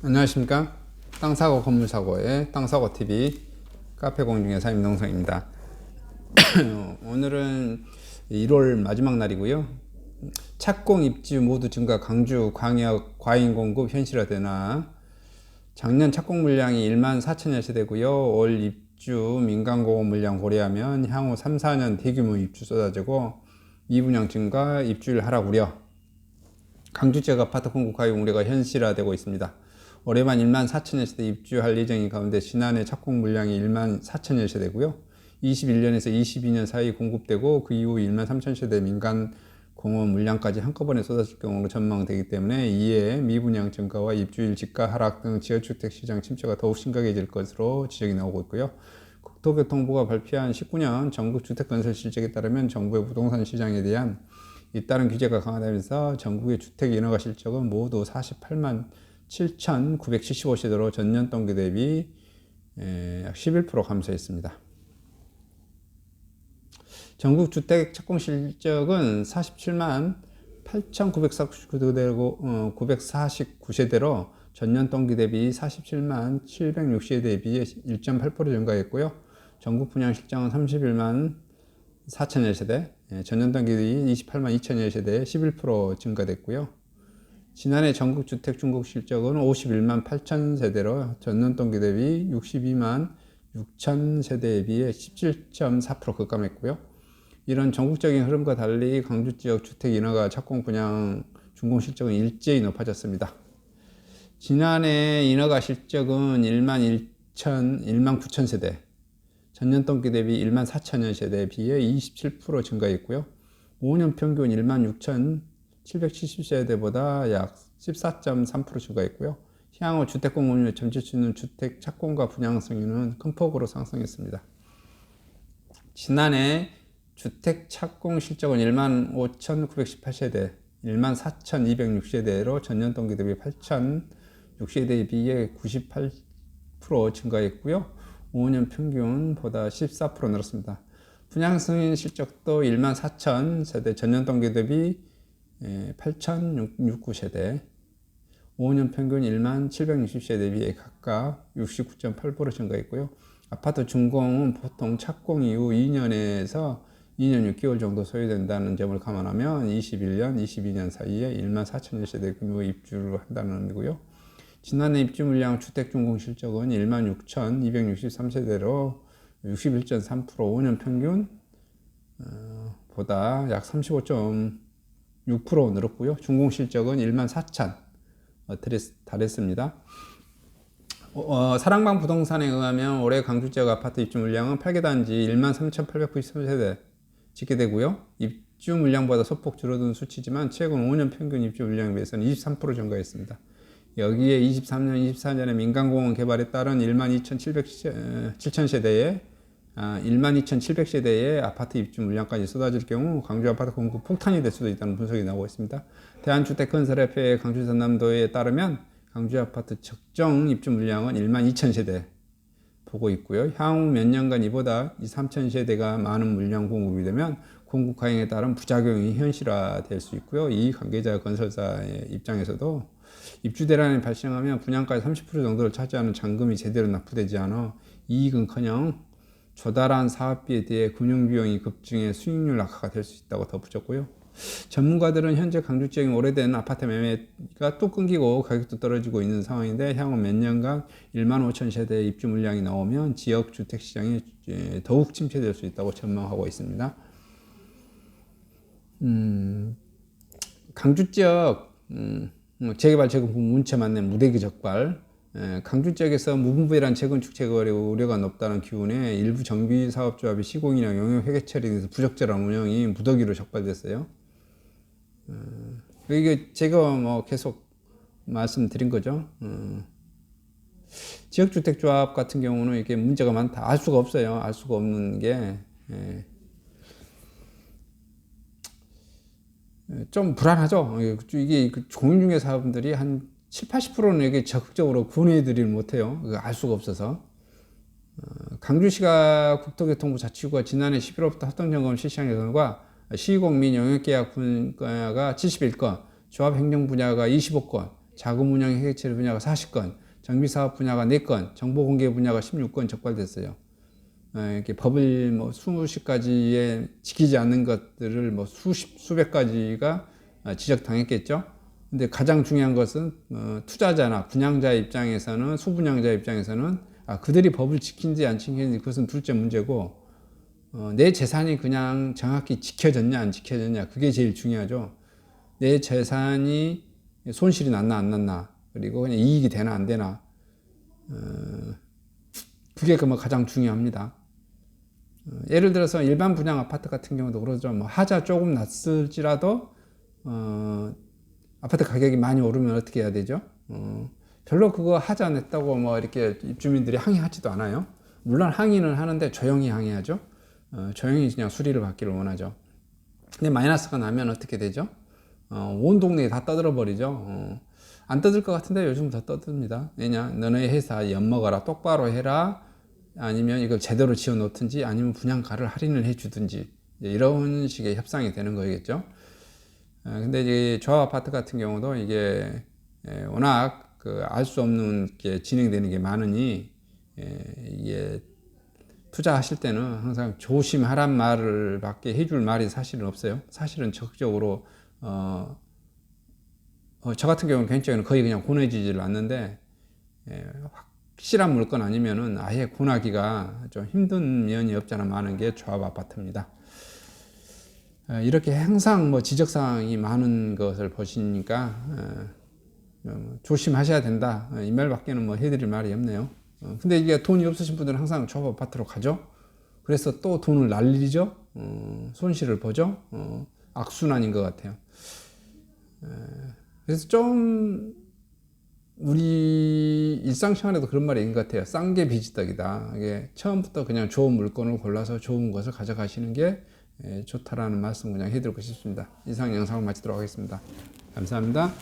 안녕하십니까. 땅사고 건물사고의 땅사고TV 카페공중에서 임동성입니다. 오늘은 1월 마지막 날이고요. 착공 입주 모두 증가, 강주 광역 과잉 공급 현실화되나. 작년 착공 물량이 1만 4천여 세대고요. 올 입주 민간 공급 물량 고려하면 향후 3, 4년 대규모 입주 쏟아지고 미분양 증가, 입주율 하락 우려. 강주 지역 아파트 공급 과잉 우려가 현실화되고 있습니다. 올해만 1만 4천여 세대 입주할 예정인 가운데 지난해 착공 물량이 1만 4천여 세대고요. 21년에서 22년 사이 공급되고 그 이후 1만 3천 세대 민간 공업 물량까지 한꺼번에 쏟아질 경우로 전망되기 때문에 이에 미분양 증가와 입주율 집가 하락 등 지역주택 시장 침체가 더욱 심각해질 것으로 지적이 나오고 있고요. 국토교통부가 발표한 19년 전국 주택건설 실적에 따르면 정부의 부동산 시장에 대한 잇따른 규제가 강화되면서 전국의 주택 인허가 실적은 모두 48만 7,975세대로 전년 동기 대비 약 11% 감소했습니다. 전국 주택 착공 실적은 47만 8,949세대로 전년 동기 대비 47만 760세대에 비해 1.8% 증가했고요. 전국 분양 실적은 31만 4천여 세대, 전년 동기 대비 28만 2천여 세대에 11% 증가됐고요. 지난해 전국 주택 중국 실적은 51만 8천 세대로 전년 동기 대비 62만 6천 세대에 비해 17.4% 급감했고요. 이런 전국적인 흐름과 달리 강주 지역 주택 인허가 착공 분양 준공 실적은 일제히 높아졌습니다. 지난해 인허가 실적은 1만 9천 세대, 전년 동기 대비 1만 4천여 세대에 비해 27% 증가했고요. 5년 평균 1만 6천 770세대보다 약 14.3% 증가했고요. 향후 주택 공급률 점칠 수 있는 주택 착공과 분양 승인은 큰 폭으로 상승했습니다. 지난해 주택 착공 실적은 1만 5,918세대, 1만 4,206세대로 전년 동기 대비 8,006세대에 비해 98% 증가했고요. 5년 평균보다 14% 늘었습니다. 분양 승인 실적도 1만 4천 세대, 전년 동기 대비 8,069세대, 5년 평균 1만 760세대에 비해 각각 69.8% 증가했고요. 아파트 준공은 보통 착공 이후 2년에서 2년 6개월 정도 소요된다는 점을 감안하면 21년, 22년 사이에 1만 4천여 세대 규모 입주를 한다는 의미고요. 지난해 입주 물량 주택 준공 실적은 1만 6,263세대로 61.3%, 5년 평균 보다 약 35.6% 늘었고요. 준공 실적은 1만 4천 달했습니다. 사랑방 부동산에 의하면 올해 강주 지역 아파트 입주 물량은 8개 단지 1만 3,893세대 짓게 되고요. 입주 물량보다 소폭 줄어든 수치지만 최근 5년 평균 입주 물량에 비해서는 23% 증가했습니다. 여기에 23년, 24년에 민간공원 개발에 따른 1만 2,700세대의 아파트 입주 물량까지 쏟아질 경우 강주 아파트 공급 폭탄이 될 수도 있다는 분석이 나오고 있습니다. 대한주택건설협회 강주 전남도에 따르면 강주 아파트 적정 입주 물량은 1만 2천 세대 보고 있고요. 향후 몇 년간 이보다 2, 3천 세대가 많은 물량 공급이 되면 공급 과잉에 따른 부작용이 현실화될 수 있고요. 이 관계자 건설사의 입장에서도 입주 대란이 발생하면 분양가의 30% 정도를 차지하는 잔금이 제대로 납부되지 않아 이익은커녕 조달한 사업비에 대해 금융비용이 급증해 수익률 악화가 될 수 있다고 덧붙였고요. 전문가들은 현재 강주 지역의 오래된 아파트 매매가 또 끊기고 가격도 떨어지고 있는 상황인데 향후 몇 년간 1만 5천 세대의 입주 물량이 나오면 지역 주택 시장이 더욱 침체될 수 있다고 전망하고 있습니다. 강주 지역 재개발 재건축 문체 맞는 무대기 적발, 강주 지역에서 무분별한 재건축 재개발의 우려가 높다는 기운에 일부 정비사업조합의 시공이나 용역 회계 처리에 대해서 부적절한 운영이 무더기로 적발됐어요. 이게 제가 계속 말씀드린 거죠. 지역주택조합 같은 경우는 이게 문제가 많다. 알 수가 없어요. 알 수가 없는 게 좀 불안하죠. 이게 공인중개 사업들이 한 7, 80%는 이게 적극적으로 권해드리를 못해요. 알 수가 없어서. 강주시가 국토교통부 자치구가 지난해 11월부터 합동점검 실시한 결과 시공 및 용역계약 분야가 71건, 조합행정 분야가 25건, 자금 운영 회계처리 분야가 40건, 정비 사업 분야가 4건, 정보 공개 분야가 16건 적발됐어요. 이렇게 법을 뭐 수십 가지에 지키지 않는 것들을 뭐 수백 가지가 지적당했겠죠. 근데 가장 중요한 것은 투자자나 분양자 입장에서는, 수분양자 입장에서는 그들이 법을 지킨지 안 지킨지 그것은 둘째 문제고, 내 재산이 그냥 정확히 지켜졌냐 안 지켜졌냐 그게 제일 중요하죠. 내 재산이 손실이 났나 안 났나, 그리고 그냥 이익이 되나 안 되나, 그게 뭐 가장 중요합니다. 예를 들어서 일반 분양 아파트 같은 경우도 그러죠. 뭐 하자 조금 났을지라도 아파트 가격이 많이 오르면 어떻게 해야 되죠? 별로 그거 하자 냈다고 뭐 이렇게 입주민들이 항의하지도 않아요. 물론 항의는 하는데 조용히 항의하죠. 조용히 그냥 수리를 받기를 원하죠. 근데 마이너스가 나면 어떻게 되죠? 온 동네에 다 떠들어 버리죠. 안 떠들 것 같은데 요즘 더 떠듭니다. 왜냐? 너네 회사 엿먹어라, 똑바로 해라, 아니면 이걸 제대로 지어 놓든지, 아니면 분양가를 할인을 해 주든지, 이런 식의 협상이 되는 거겠죠. 근데 이제 조합 아파트 같은 경우도 이게 워낙 알 수 없는 게 진행되는 게 많으니, 이게 투자하실 때는 항상 조심하란 말을 밖에 해줄 말이 사실은 없어요. 사실은 적극적으로 저 같은 경우는 개인적으로 거의 그냥 권해지지를 않는데, 확실한 물건 아니면은 아예 권하기가 좀 힘든 면이 없잖아 많은 게 조합 아파트입니다. 이렇게 항상 뭐 지적사항이 많은 것을 보시니까 조심하셔야 된다, 이 말밖에는 뭐 해드릴 말이 없네요. 근데 이게 돈이 없으신 분들은 항상 조합 아파트로 가죠. 그래서 또 돈을 날리죠. 손실을 보죠. 악순환인 것 같아요. 그래서 좀 우리 일상생활에도 그런 말이 있는 것 같아요. 싼 게 비지떡이다. 이게 처음부터 그냥 좋은 물건을 골라서 좋은 것을 가져가시는 게 좋다라는 말씀 그냥 해드리고 싶습니다. 이상 영상을 마치도록 하겠습니다. 감사합니다.